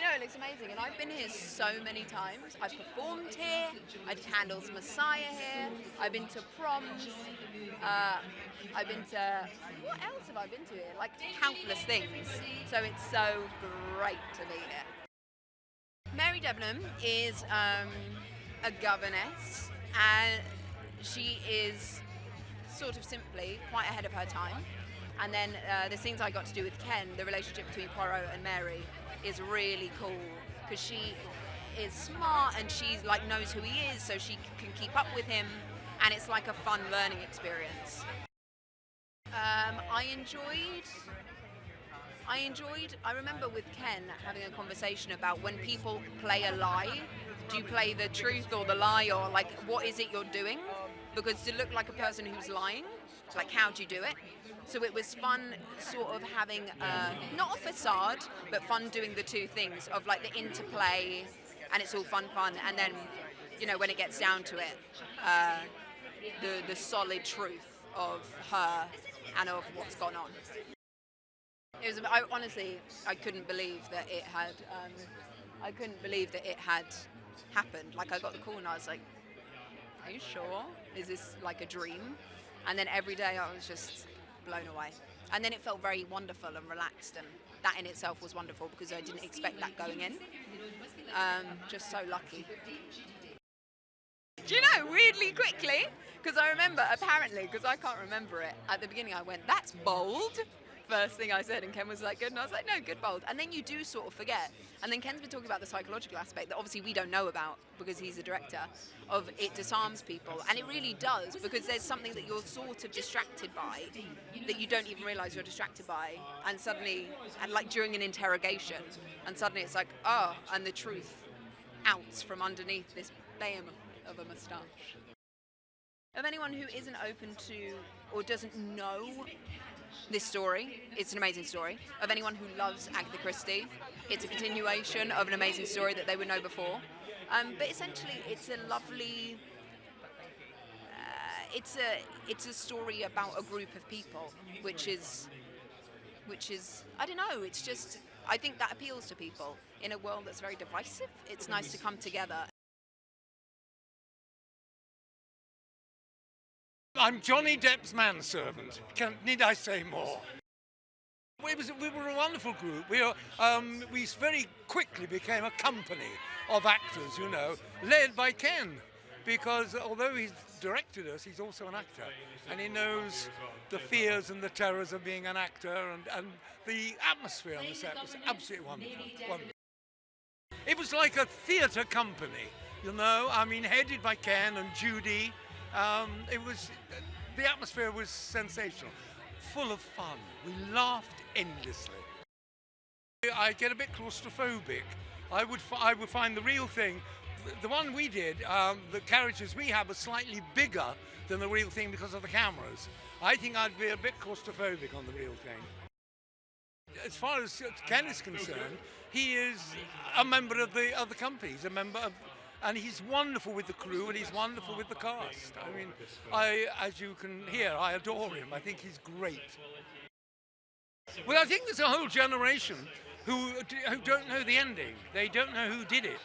you know, it looks amazing, and I've been here so many times. I've performed here, I did Handel's Messiah here, I've been to proms, I've been to, what else have I been to here? Like, countless things. So it's so great to be here. Mary Debenham is a governess, and she is sort of simply quite ahead of her time. And then the things I got to do with Ken, the relationship between Poirot and Mary, is really cool because she is smart and she's like knows who he is, so she can keep up with him, and it's like a fun learning experience. I remember with Ken having a conversation about when people play a lie, do you play the truth or the lie, or like what is it you're doing? Because to look like a person who's lying, like how do you do it? So it was fun sort of having, not a facade, but fun doing the two things of like the interplay, and it's all fun, and then, you know, when it gets down to it, the solid truth of her and of what's gone on. It was, honestly, I couldn't believe that it had, happened. Like I got the call and I was like, are you sure? Is this like a dream? And then every day I was just blown away. And then it felt very wonderful and relaxed, and that in itself was wonderful because I didn't expect that going in. Just so lucky. Do you know, weirdly quickly, because I remember, apparently, because I can't remember it, at the beginning I went, that's bold. First thing I said, and Ken was like, good, and I was like, no, good, bold. And then you do sort of forget. And then Ken's been talking about the psychological aspect that obviously we don't know about because he's a director, of it disarms people. And it really does, because there's something that you're sort of distracted by that you don't even realise you're distracted by. And suddenly, and like during an interrogation, and suddenly it's like, oh, and the truth outs from underneath this behemoth of a moustache. Of anyone who isn't open to or doesn't know this story, it's an amazing story. Of anyone who loves Agatha Christie, it's a continuation of an amazing story that they would know before. But essentially, it's a lovely. It's a story about a group of people, which is. I don't know. It's just. I think that appeals to people in a world that's very divisive. It's nice to come together. I'm Johnny Depp's manservant. Need I say more? We were a wonderful group. We very quickly became a company of actors, you know, led by Ken, because although he's directed us, he's also an actor, and he knows the fears and the terrors of being an actor, and the atmosphere on the set was absolutely wonderful. It was like a theatre company, you know, I mean, headed by Ken and Judi. The atmosphere was sensational, full of fun. We laughed endlessly. I get a bit claustrophobic. I would find the real thing, the one we did, the characters we have are slightly bigger than the real thing because of the cameras. I think I'd be a bit claustrophobic on the real thing. As far as Ken is concerned, he is a member of the company. He's a member of. And he's wonderful with the crew, and he's wonderful with the cast. I mean, as you can hear, I adore him. I think he's great. Well, I think there's a whole generation who don't know the ending. They don't know who did it.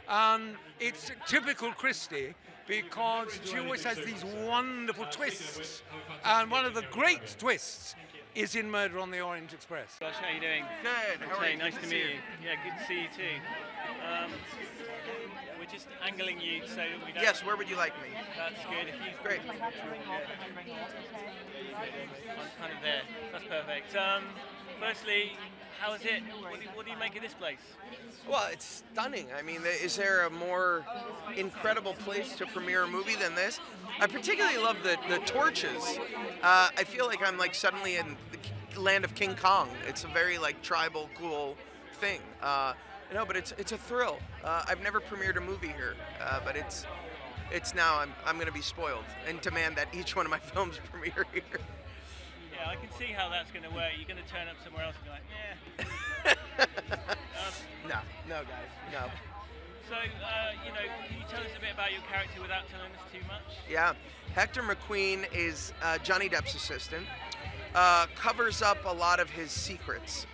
And it's typical Christie, because she always has these wonderful twists. And one of the great twists is in Murder on the Orient Express. Gosh, how are you doing? Good. How are you? Nice to meet you. Yeah, good to see you too. We're just angling you so that we don't... Yes, where would you like me? That's good. If you... Great. I'm kind of there. That's perfect. Firstly, how is it? What do you make of this place? Well, it's stunning. I mean, is there a more incredible place to premiere a movie than this? I particularly love the torches. I feel like I'm like suddenly in the land of King Kong. It's a very like tribal, cool thing. No, but it's a thrill. I've never premiered a movie here, but it's now I'm going to be spoiled and demand that each one of my films premiere here. Yeah, I can see how that's going to work. You're going to turn up somewhere else and be like, yeah. No, guys, no. So, can you tell us a bit about your character without telling us too much? Yeah, Hector MacQueen is Johnny Depp's assistant. Covers up a lot of his secrets.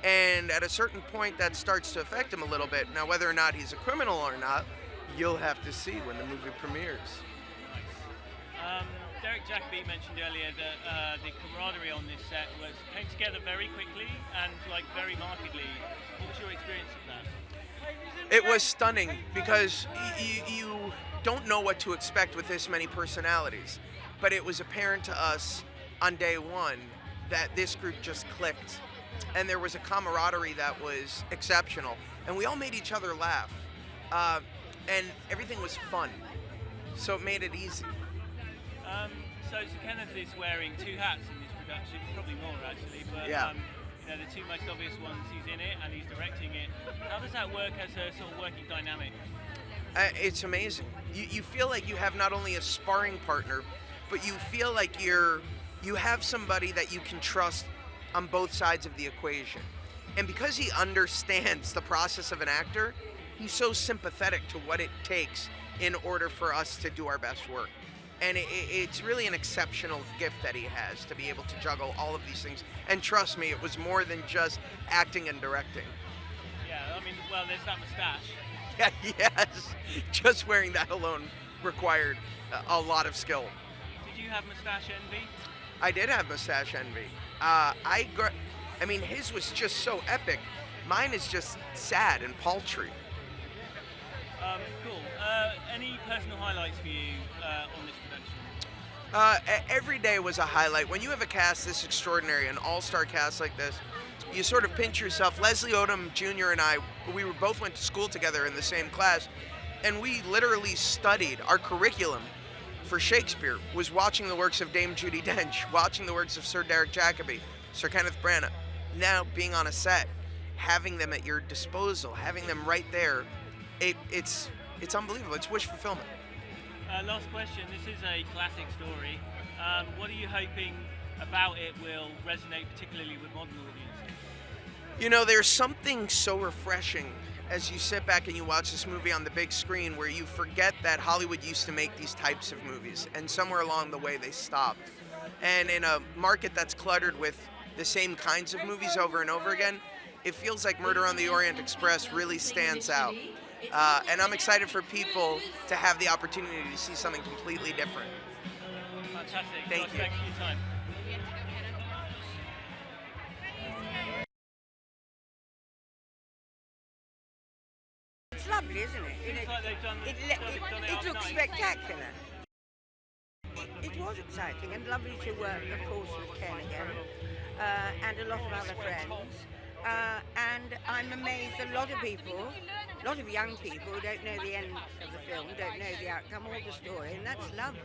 And at a certain point, that starts to affect him a little bit. Now, whether or not he's a criminal or not, you'll have to see when the movie premieres. Derek Jacobi mentioned earlier that the camaraderie on this set came together very quickly and like very markedly. What was your experience of that? It was stunning because you don't know what to expect with this many personalities, but it was apparent to us on day one that this group just clicked, and there was a camaraderie that was exceptional, and we all made each other laugh, and everything was fun, so it made it easy. So Kenneth is wearing two hats in this production, probably more actually, but yeah. The two most obvious ones, he's in it and he's directing it. How does that work as a sort of working dynamic? It's amazing. You feel like you have not only a sparring partner, but you feel like you have somebody that you can trust on both sides of the equation. And because he understands the process of an actor, he's so sympathetic to what it takes in order for us to do our best work. And it's really an exceptional gift that he has to be able to juggle all of these things. And trust me, it was more than just acting and directing. Yeah, I mean, well, there's that moustache. Yeah, yes. Just wearing that alone required a lot of skill. Did you have moustache envy? I did have mustache envy. I mean, his was just so epic. Mine is just sad and paltry. Cool. Any personal highlights for you on this production? Every day was a highlight. When you have a cast this extraordinary, an all-star cast like this, you sort of pinch yourself. Leslie Odom Jr. and I, both went to school together in the same class, and we literally studied our curriculum for Shakespeare was watching the works of Dame Judi Dench, watching the works of Sir Derek Jacobi, Sir Kenneth Branagh. Now being on a set, having them at your disposal, having them right there, it's unbelievable. It's wish fulfillment. Last question. This is a classic story. What are you hoping about it will resonate particularly with modern audiences? You know, there's something so refreshing as you sit back and you watch this movie on the big screen where you forget that Hollywood used to make these types of movies, and somewhere along the way they stopped. And in a market that's cluttered with the same kinds of movies over and over again, it feels like Murder on the Orient Express really stands out. And I'm excited for people to have the opportunity to see something completely different. Fantastic. Thank you. Thanks for your time. It's lovely, isn't it? Looks like they've done It looks spectacular. It was exciting and lovely to work, of course, with Ken again, and a lot of other friends. And I'm amazed a lot of people, a lot of young people who don't know the end of the film, don't know the outcome or the story, and that's lovely.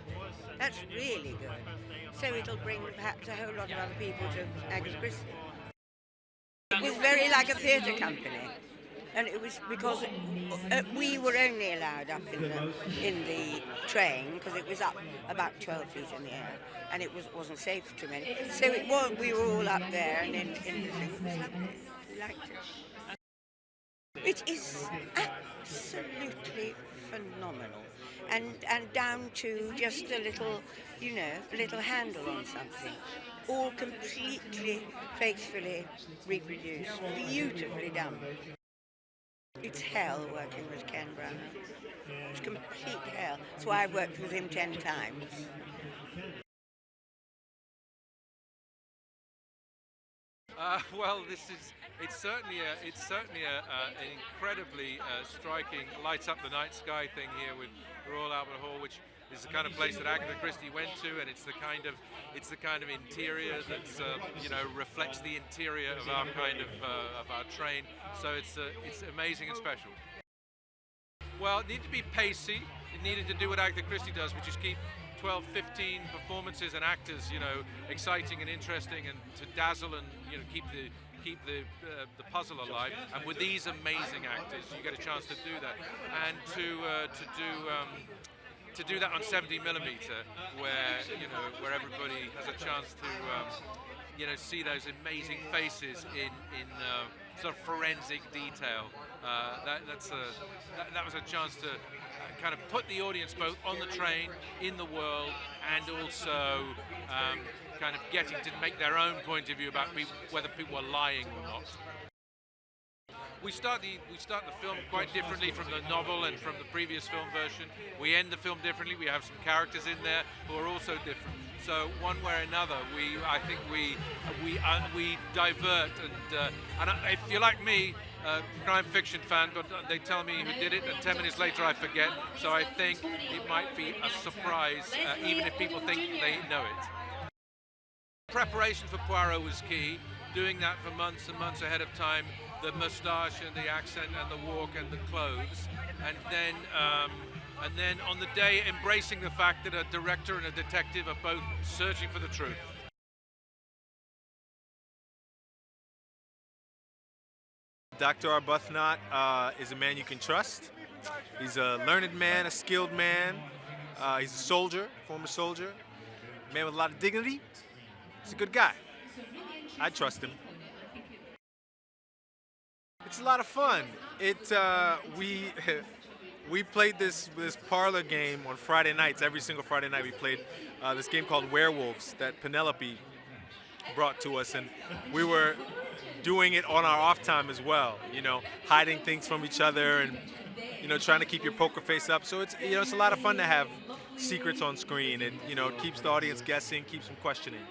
That's really good. So it'll bring perhaps a whole lot of other people to Agatha Christie. It was very like a theatre company, and it was because we were only allowed up in the train because it was up about 12 feet in the air, and it wasn't safe to many. So we were all up there, and in the thing, it was lovely. We liked it. It is absolutely phenomenal, and down to just a little, a little handle on something, all completely faithfully reproduced, beautifully done. It's hell working with Ken Branagh. It's complete hell. That's why I've worked with him 10 times. Well, it's certainly an incredibly striking lights up the night sky thing here with Royal Albert Hall, which is the kind of place that Agatha Christie went to, and it's the kind of interior that's reflects the interior of our of our train. So it's amazing and special. Well, it needed to be pacey. It needed to do what Agatha Christie does, which is keep 12, 15 performances and actors, exciting and interesting, and to dazzle and keep the puzzle alive. And with these amazing actors, you get a chance to do that, and to do that on 70mm, where everybody has a chance to see those amazing faces in sort of forensic detail. That was a chance to kind of put the audience both on the train, in the world, and also kind of getting to make their own point of view about whether people are lying or not. We start the film quite differently from the novel and from the previous film version. We end the film differently. We have some characters in there who are also different. So one way or another, I think we divert, and if you're like me, crime fiction fan, but they tell me who did it, and 10 minutes later I forget. So I think it might be a surprise, even if people think they know it. Preparation for Poirot was key. Doing that for months and months ahead of time. The moustache and the accent and the walk and the clothes, and then on the day embracing the fact that a director and a detective are both searching for the truth. Dr. Arbuthnot is a man you can trust. He's a learned man, a skilled man. He's a soldier, former soldier, a man with a lot of dignity. He's a good guy. I trust him. It's a lot of fun. We played this parlor game on Friday nights. Every single Friday night we played this game called Werewolves that Penélope brought to us, and we were doing it on our off time as well. You know, hiding things from each other, and trying to keep your poker face up. So it's it's a lot of fun to have secrets on screen, and it keeps the audience guessing, keeps them questioning.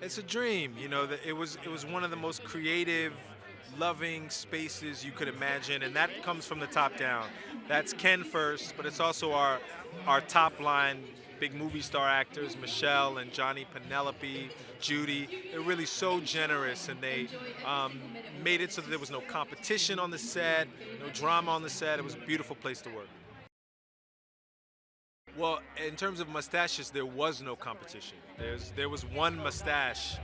It's a dream, that it was one of the most creative, loving spaces you could imagine, and that comes from the top down. That's Ken first, but it's also our top line big movie star actors, Michelle and Johnny, Penelope, Judi. They're really so generous, and they made it so that there was no competition on the set, no drama on the set. It was a beautiful place to work. Well, in terms of mustaches, there was no competition. There was one mustache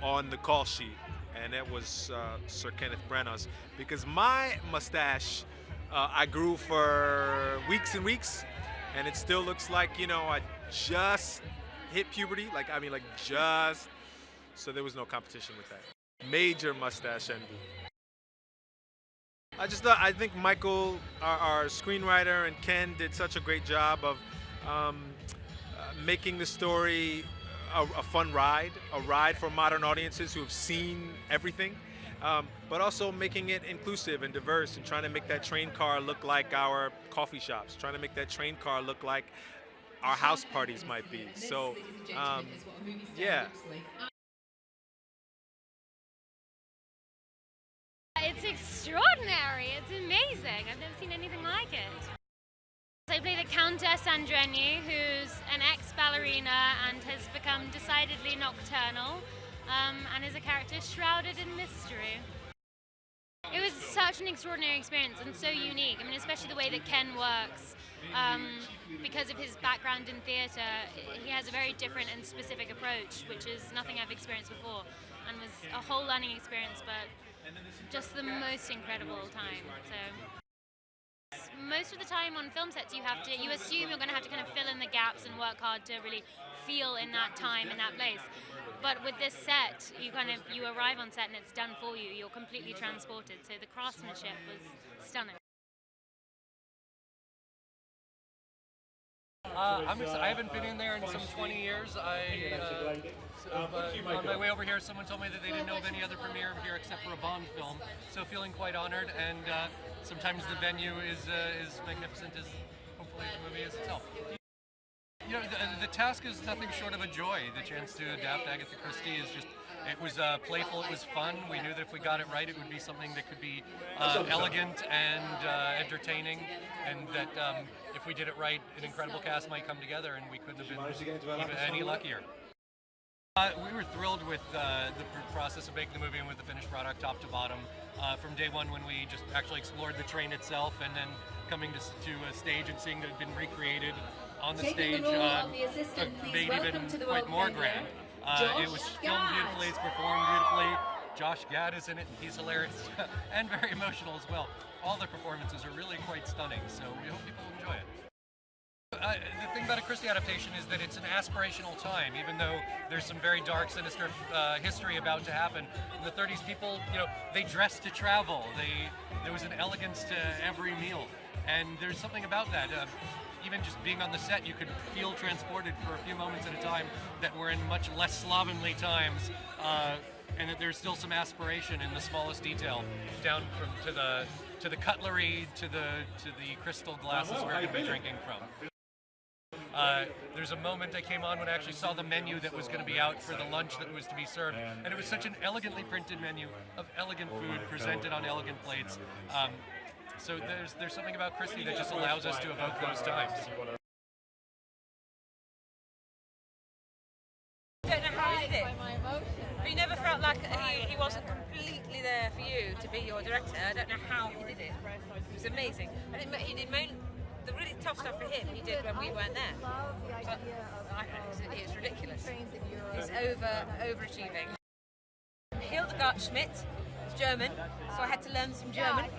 on the call sheet, and that was Sir Kenneth Branagh's. Because my mustache, I grew for weeks and weeks, and it still looks like, I just hit puberty. Just. So there was no competition with that. Major mustache envy. I think Michael, our screenwriter, and Ken did such a great job of making the story a fun ride, a ride for modern audiences who have seen everything, but also making it inclusive and diverse, and trying to make that train car look like our coffee shops, trying to make that train car look like our house parties might be. So, yeah. It's extraordinary. It's amazing. I've never seen anything like it. I play the Countess Andrenyi, who's an ex-ballerina and has become decidedly nocturnal, and is a character shrouded in mystery. It was such an extraordinary experience and so unique. I mean, especially the way that Ken works. Because of his background in theatre, he has a very different and specific approach, which is nothing I've experienced before, and was a whole learning experience, but just the most incredible time. So. Most of the time on film sets, you assume you're going to have to kind of fill in the gaps and work hard to really feel in that time, in that place. But with this set, you arrive on set and it's done for you. You're completely transported. So the craftsmanship was stunning. I haven't been in there in some 20 years. On my way over here, someone told me that they didn't know of any other premiere here except for a Bond film. So feeling quite honored, and sometimes the venue is magnificent as hopefully the movie is itself. The task is nothing short of a joy. The chance to adapt Agatha Christie is just, it was playful, it was fun. We knew that if we got it right, it would be something that could be elegant and entertaining, and that if we did it right, an incredible cast might come together, and we couldn't have been even any luckier. We were thrilled with the process of making the movie and with the finished product, top to bottom. From day one, when we just actually explored the train itself, and then coming to a stage and seeing that it had been recreated on the stage, made even quite more grand. It was filmed beautifully, it's performed beautifully. Josh Gad is in it, and he's hilarious and very emotional as well. All the performances are really quite stunning, so we hope people enjoy it. The thing about a Christie adaptation is that it's an aspirational time, even though there's some very dark, sinister history about to happen. In the 30s, people, they dressed to travel. There was an elegance to every meal. And there's something about that. Even just being on the set, you could feel transported for a few moments at a time that we're in much less slovenly times, and that there's still some aspiration in the smallest detail, down to the cutlery, to the crystal glasses we're going to be drinking from. There's a moment I came on when I actually saw the menu that was going to be out for the lunch that was to be served, and it was such an elegantly printed menu of elegant food presented on elegant plates. So there's something about Christie that just allows us to evoke those times. I don't know how he did it, but you never felt like he wasn't completely there for you to be your director. I don't know how he did it. It was amazing. And he did the really tough stuff for him. He did when we weren't there. But it's ridiculous. He's overachieving. Hildegarde Schmidt is German, so I had to learn some German.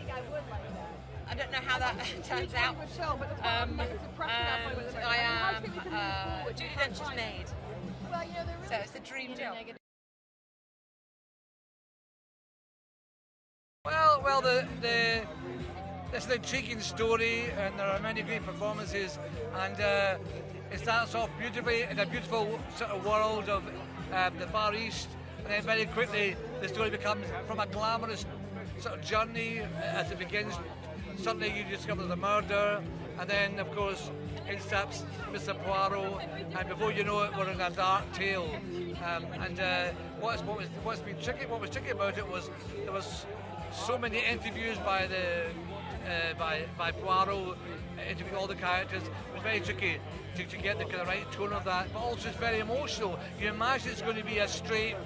I don't know how that turns out. And I am Judi Dench's maid. So it's a dream job. Well, it's an intriguing story, and there are many great performances, and it starts off beautifully in a beautiful sort of world of the Far East, and then very quickly the story becomes from a glamorous sort of journey as it begins. Suddenly you discover the murder, and then of course in steps Mr. Poirot, and before you know it we're in a dark tale. What was tricky about it was there was so many interviews by Poirot, interviewing all the characters. It was very tricky to get the kind of right tone of that, but also it's very emotional. You imagine it's going to be a straight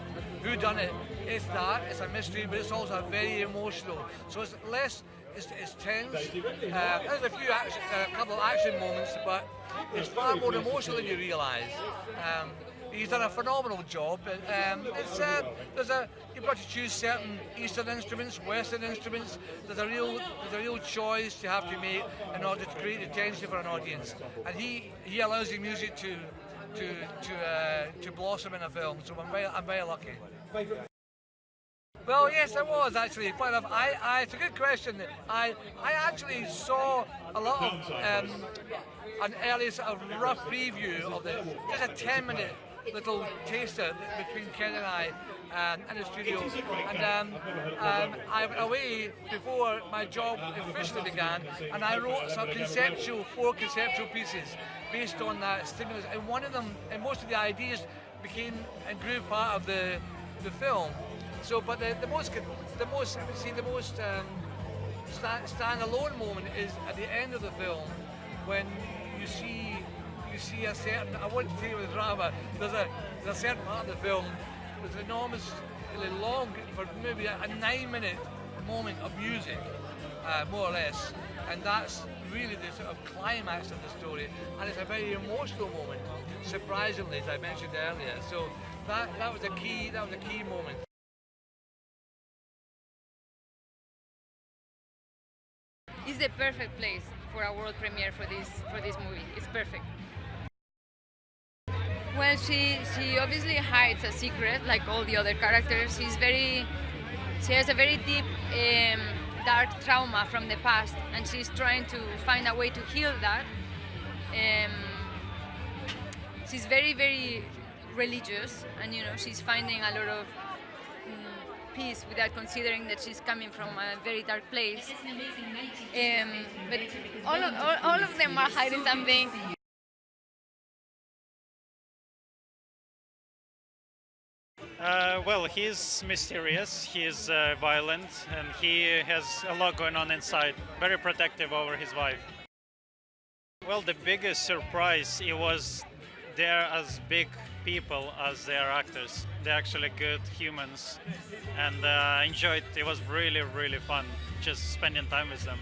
whodunit. It's that, it's a mystery, but it's also very emotional. So it's less. It's tense. There's a couple of action moments, but it's far more emotional than you realise. He's done a phenomenal job. You've got to choose certain Eastern instruments, Western instruments. There's a real choice you have to make in order to create the tension for an audience. And he allows the music to blossom in a film. So I'm very lucky. Well, yes, I was actually. Funny enough, it's a good question. I actually saw a lot of an early sort of rough preview of just a 10-minute little taster between Ken and I in the studio, and I went away before my job officially began, and I wrote four conceptual pieces based on that stimulus, and one of them, and most of the ideas became and grew part of the film. So, but the most standalone moment is at the end of the film when you see a certain. I won't tell you the drama. There's a certain part of the film. There's enormously long, for maybe a 9-minute moment of music, more or less, and that's really the sort of climax of the story. And it's a very emotional moment, surprisingly, as I mentioned earlier. So that was a key moment. It's the perfect place for a world premiere for this movie. It's perfect. Well, she obviously hides a secret like all the other characters. She has a very deep, dark trauma from the past, and she's trying to find a way to heal that. She's very, very religious, and she's finding a lot of peace without considering that she's coming from a very dark place. But all of them are hiding something. Well, he's mysterious, he's violent, and he has a lot going on inside. Very protective over his wife. Well, the biggest surprise, he was there as big people as they are actors. They're actually good humans, and I enjoyed. It was really, really fun just spending time with them.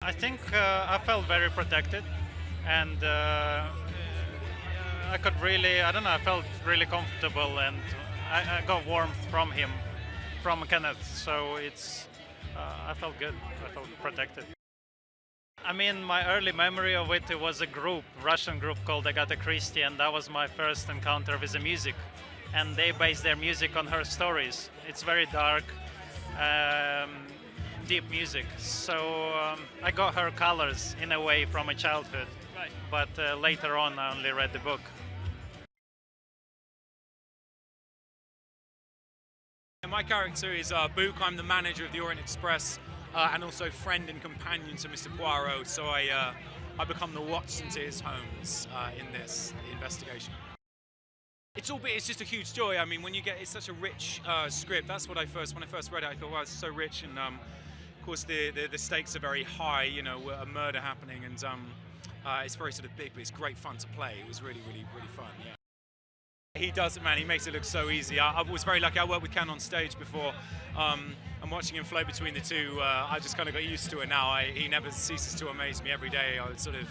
I think I felt very protected, and I could really, I felt really comfortable, and I got warmth from him, from Kenneth, so I felt good, I felt protected. I mean, my early memory of it was a Russian group called Agatha Christie, and that was my first encounter with the music. And they base their music on her stories. It's very dark. deep music. So I got her colors in a way from my childhood. Right. But later on, I only read the book. My character is Book. I'm the manager of the Orient Express and also friend and companion to Mr. Poirot. So I become the Watson to his Holmes in this investigation. It's just a huge joy. I mean, when you get, it's such a rich script. That's what when I first read it, I thought, wow, it's so rich. And of course, the stakes are very high. You know, a murder happening, and it's very sort of big, but it's great fun to play. It was really fun. Yeah. He does it, man. He makes it look so easy. I was very lucky. I worked with Ken on stage before. I'm watching him flow between the two. I just kind of got used to it now. He never ceases to amaze me every day. I was sort of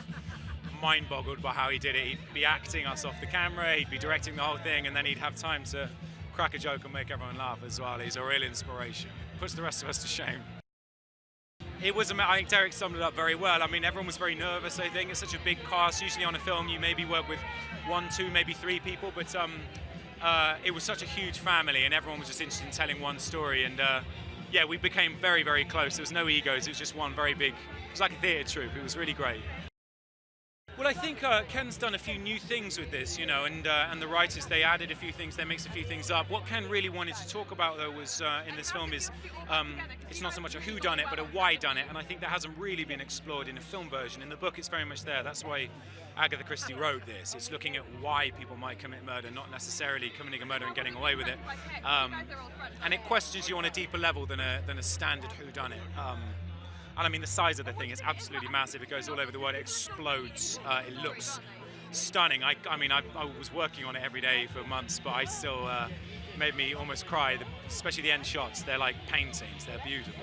mind-boggled by how he did it. He'd be acting us off the camera, he'd be directing the whole thing, and then he'd have time to crack a joke and make everyone laugh as well. He's a real inspiration. Puts the rest of us to shame. It was, I think Derek summed it up very well. I mean, everyone was very nervous, I think. It's such a big cast. Usually on a film, you maybe work with 1, 2, maybe 3 people, but it was such a huge family, and everyone was just interested in telling one story. And yeah, we became very close. There was no egos. It was just one very big, it was like a theatre troupe. It was really great. Well, I think Ken's done a few new things with this, you know, and the writers, they added a few things, they mixed a few things up. What Ken really wanted to talk about, though, was in this film is it's not so much a whodunit, but a why-done-it, and I think that hasn't really been explored in a film version. In the book, it's very much there. That's why Agatha Christie wrote this. It's looking at why people might commit murder, not necessarily committing a murder and getting away with it. And it questions you on a deeper level than a standard whodunit. And I mean, the size of the thing is absolutely massive. It goes all over the world. It explodes. It looks stunning. I mean, I was working on it every day for months, but I still made me almost cry. Especially the end shots. They're like paintings. They're beautiful.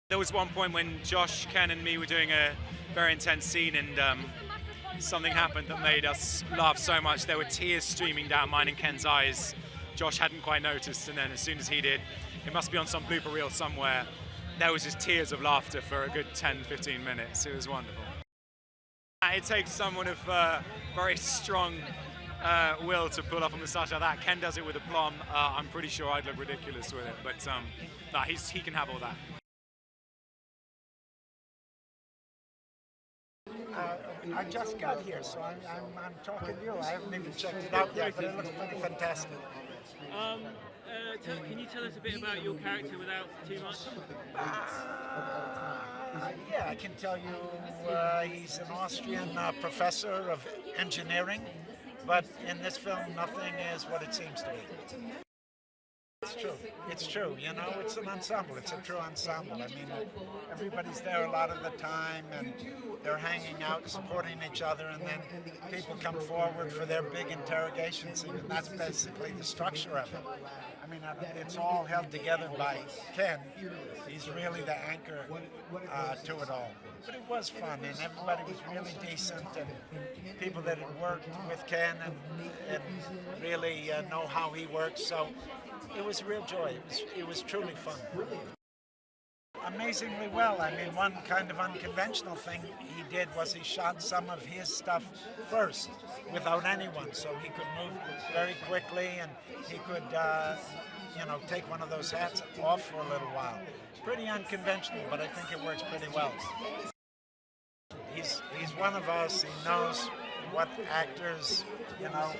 There was one point when Josh, Ken, and me were doing a very intense scene, and something happened that made us laugh so much. There were tears streaming down mine and Ken's eyes. Josh hadn't quite noticed, and then as soon as he did, it must be on some blooper reel somewhere. There was just tears of laughter for a good 10-15 minutes. It was wonderful. It takes someone of very strong will to pull off a moustache like that. Ken does it with aplomb. I'm pretty sure I'd look ridiculous with it, but no, he can have all that. I just got here, so I'm talking to you. I haven't even checked it out yet, but it looks pretty fantastic. Can you tell us a bit about your character without too much? Yeah, I can tell you he's an Austrian professor of engineering, but in this film nothing is what it seems to be. It's true, you know, it's an ensemble, it's a true ensemble. I mean, everybody's there a lot of the time, and they're hanging out, supporting each other, and then people come forward for their big interrogation scene, and that's basically the structure of it. I mean, it's all held together by Ken. He's really the anchor to it all. But it was fun, and everybody was really decent, and people that had worked with Ken and really know how he works, so it was a real joy. It was truly fun. Amazingly well. I mean, one kind of unconventional thing he did was he shot some of his stuff first without anyone, so he could move very quickly, and he could, you know, take one of those hats off for a little while. Pretty unconventional, but I think it works pretty well. He's one of us. He knows what actors, you know,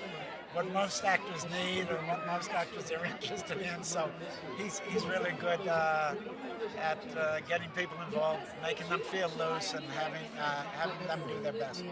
what most actors need or what most actors are interested in. So he's really good at getting people involved, making them feel loose, and having them do their best.